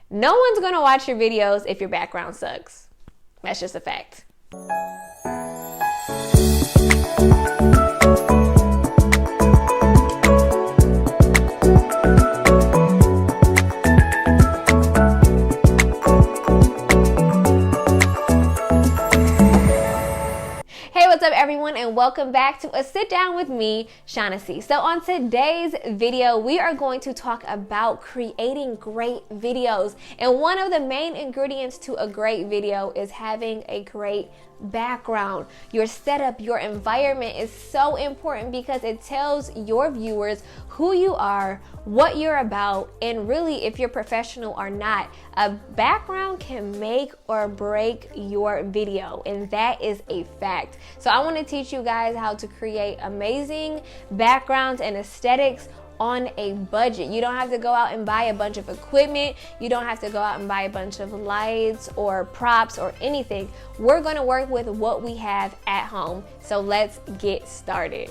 No one's gonna watch your videos if your background sucks. That's just a fact. What's up everyone, and welcome back to a sit down with me, Shanacee. So on today's video, we are going to talk about creating great videos. And one of the main ingredients to a great video is having a great background. Your setup, your environment is so important because it tells your viewers who you are, what you're about, and really if you're professional or not. A background can make or break your video, and that is a fact. So I want to teach you guys how to create amazing backgrounds and aesthetics on a budget. You don't have to go out and buy a bunch of equipment. You don't have to go out and buy a bunch of lights or props or anything. We're going to work with what we have at home. So let's get started.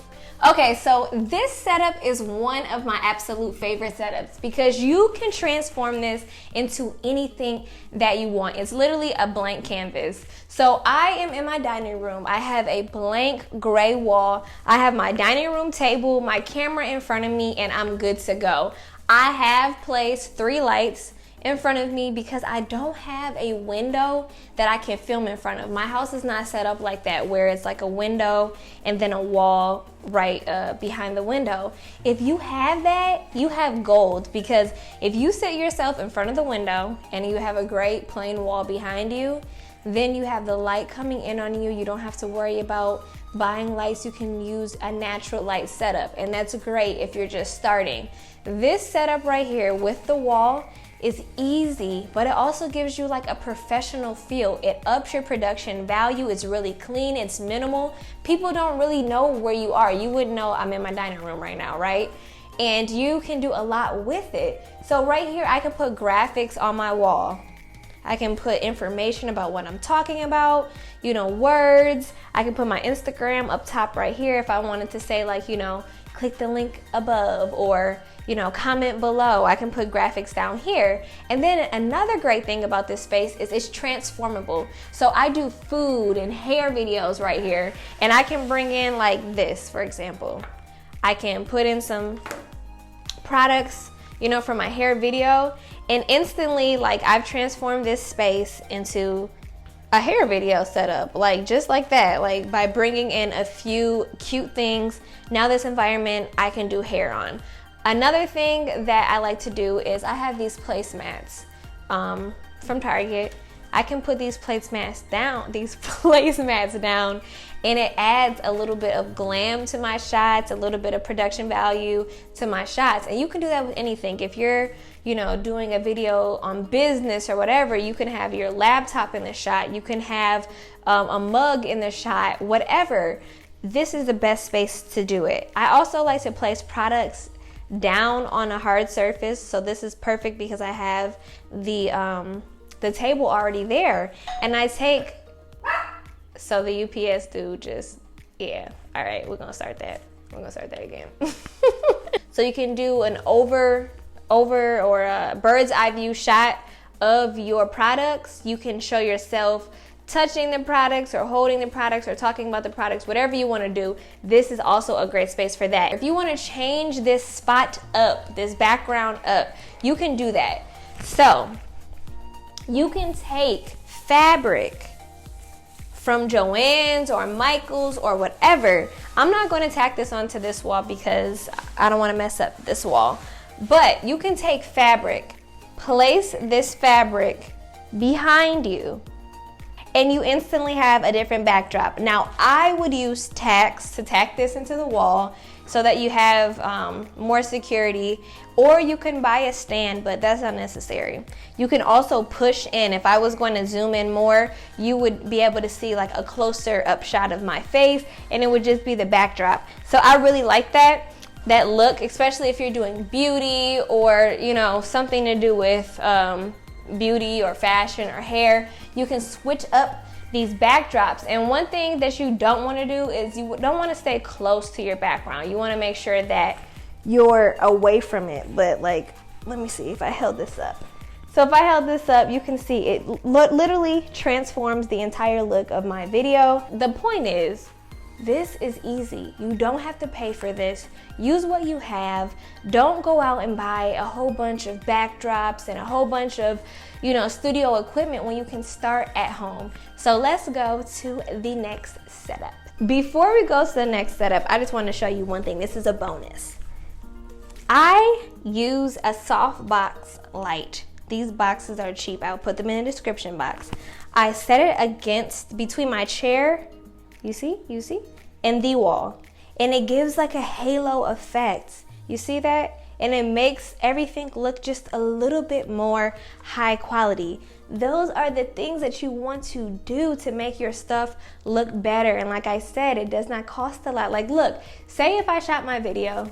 Okay, so this setup is one of my absolute favorite setups because you can transform this into anything that you want. It's literally a blank canvas. So I am in my dining room. I have a blank gray wall. I have my dining room table, my camera in front of me, and I'm good to go. I have placed 3 lights in front of me because I don't have a window that I can film in front of. My house is not set up like that where it's like a window and then a wall right behind the window. If you have that, you have gold, because if you sit yourself in front of the window and you have a great plain wall behind you, then you have the light coming in on you. You don't have to worry about buying lights. You can use a natural light setup, and that's great if you're just starting. This setup right here with the wall is easy, but it also gives you like a professional feel. It ups your production value. It's really clean. It's minimal. People don't really know where you are. You wouldn't know I'm in my dining room right now, right? And you can do a lot with it. So right here, I can put graphics on my wall. I can put information about what I'm talking about, words. I can put my Instagram up top right here if I wanted to say like, click the link above, or comment below. I can put graphics down here. And then another great thing about this space is it's transformable. So I do food and hair videos right here, and I can bring in like this, for example. I can put in some products, for my hair video, and instantly, like, I've transformed this space into a hair video setup, like just like that, like by bringing in a few cute things. Now this environment I can do hair on. Another thing that I like to do is I have these placemats from Target. I can put these placemats down, and it adds a little bit of glam to my shots, a little bit of production value to my shots. And you can do that with anything. If you're, doing a video on business or whatever, you can have your laptop in the shot. You can have a mug in the shot, whatever. This is the best space to do it. I also like to place products down on a hard surface. So this is perfect because I have the table already there, and I take, so the UPS dude just, yeah, all right, we're gonna start that again. So you can do an over or a bird's eye view shot of your products. You can show yourself touching the products or holding the products or talking about the products, whatever you want to do. This is also a great space for that. If you want to change this spot up, this background up, you can do that. So you can take fabric from Joann's or Michael's or whatever. I'm not going to tack this onto this wall because I don't want to mess up this wall. But you can take fabric, place this fabric behind you, and you instantly have a different backdrop. Now, I would use tacks to tack this into the wall so that you have more security, or you can buy a stand, but that's unnecessary. You can also push in. If I was going to zoom in more, you would be able to see like a closer up shot of my face, and it would just be the backdrop. So I really like that look, especially if you're doing beauty or, something to do with beauty or fashion or hair. You can switch up these backdrops. And one thing that you don't want to do is you don't want to stay close to your background. You want to make sure that you're away from it. But like, let me see if I held this up. So if I held this up, you can see it literally transforms the entire look of my video. The point is, this is easy. You don't have to pay for this. Use what you have. Don't go out and buy a whole bunch of backdrops and a whole bunch of, studio equipment when you can start at home. So let's go to the next setup. Before we go to the next setup, I just want to show you one thing. This is a bonus. I use a softbox light. These boxes are cheap. I'll put them in the description box. I set it between my chair, you see, and the wall. And it gives like a halo effect. You see that? And it makes everything look just a little bit more high quality. Those are the things that you want to do to make your stuff look better. And like I said, it does not cost a lot. Like, look, say if I shot my video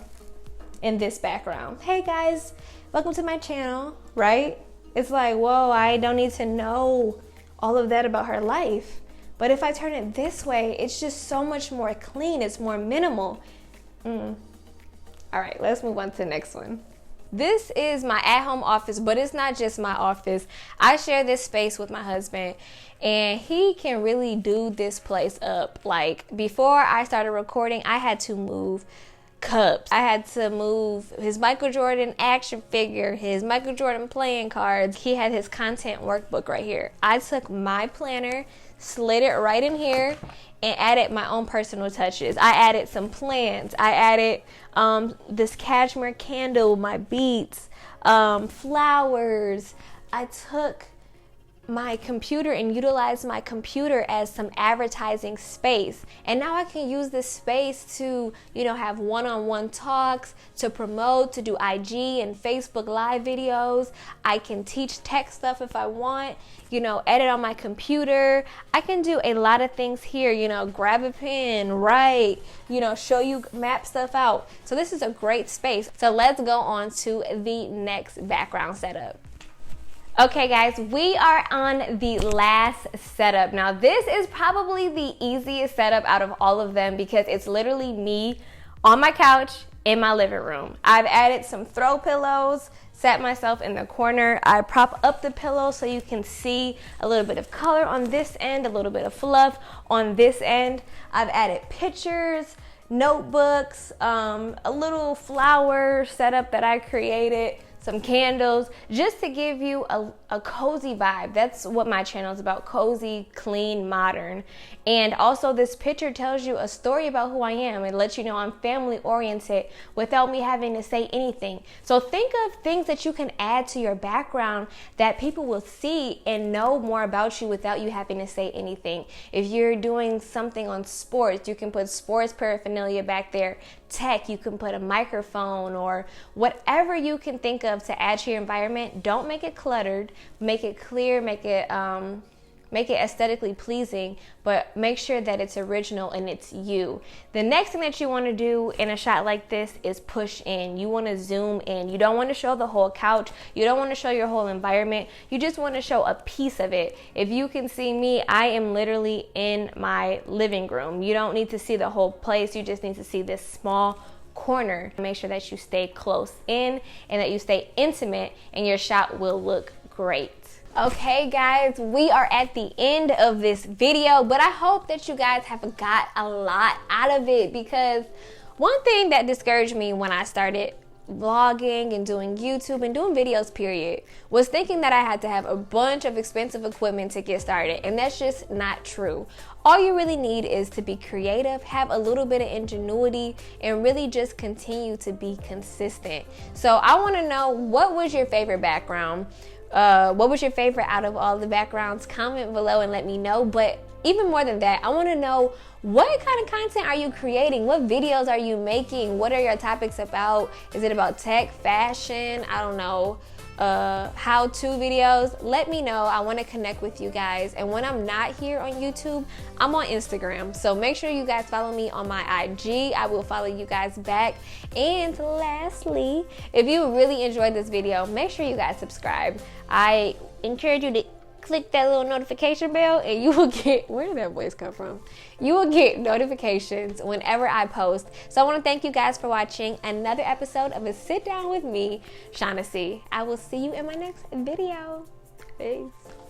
in this background. Hey guys, welcome to my channel, right? It's like, whoa, I don't need to know all of that about her life. But if I turn it this way, it's just so much more clean. It's more minimal. All right, let's move on to the next one. This is my at-home office, but it's not just my office. I share this space with my husband, and he can really do this place up. Like, before I started recording, I had to move cups. I had to move his Michael Jordan action figure, his Michael Jordan playing cards. He had his content workbook right here. I took my planner, slid it right in here, and added my own personal touches. I added some plants. I added this cashmere candle, my beads, flowers. I took my computer and utilized my computer as some advertising space. And now I can use this space to, have one-on-one talks, to promote, to do IG and Facebook live videos. I can teach tech stuff if I want, edit on my computer. I can do a lot of things here, grab a pen, write, show you, map stuff out. So this is a great space. So let's go on to the next background setup. Okay guys, we are on the last setup. Now this is probably the easiest setup out of all of them because it's literally me on my couch in my living room. I've added some throw pillows, sat myself in the corner. I prop up the pillow so you can see a little bit of color on this end, a little bit of fluff on this end. I've added pictures, notebooks, a little flower setup that I created, some candles, just to give you a cozy vibe. That's what my channel is about: cozy, clean, modern. And also this picture tells you a story about who I am. It lets you know I'm family oriented without me having to say anything. So think of things that you can add to your background that people will see and know more about you without you having to say anything. If you're doing something on sports, you can put sports paraphernalia back there. Tech, you can put a microphone or whatever you can think of to add to your environment. Don't make it cluttered, make it clear, make it aesthetically pleasing, but make sure that it's original and it's you. The next thing that you want to do in a shot like this is push in. You want to zoom in. You don't want to show the whole couch. You don't want to show your whole environment. You just want to show a piece of it. If you can see me, I am literally in my living room. You don't need to see the whole place. You just need to see this small corner. Make sure that you stay close in and that you stay intimate, and your shot will look great. Okay guys, we are at the end of this video, but I hope that you guys have got a lot out of it, because one thing that discouraged me when I started vlogging and doing YouTube and doing videos period was thinking that I had to have a bunch of expensive equipment to get started, and that's just not true. All you really need is to be creative, have a little bit of ingenuity, and really just continue to be consistent. So I want to know, what was your favorite background? What was your favorite out of all the backgrounds? Comment below and let me know. But even more than that, I want to know, what kind of content are you creating? What videos are you making? What are your topics about? Is it about tech, fashion? I don't know. How-to videos? Let me know. I want to connect with you guys. And when I'm not here on YouTube, I'm on Instagram. So make sure you guys follow me on my IG. I will follow you guys back. And lastly, if you really enjoyed this video, make sure you guys subscribe. I encourage you to click that little notification bell and you will get, where did that voice come from? You will get notifications whenever I post. So I want to thank you guys for watching another episode of A Sit Down with me, Shanacee. I will see you in my next video. Peace.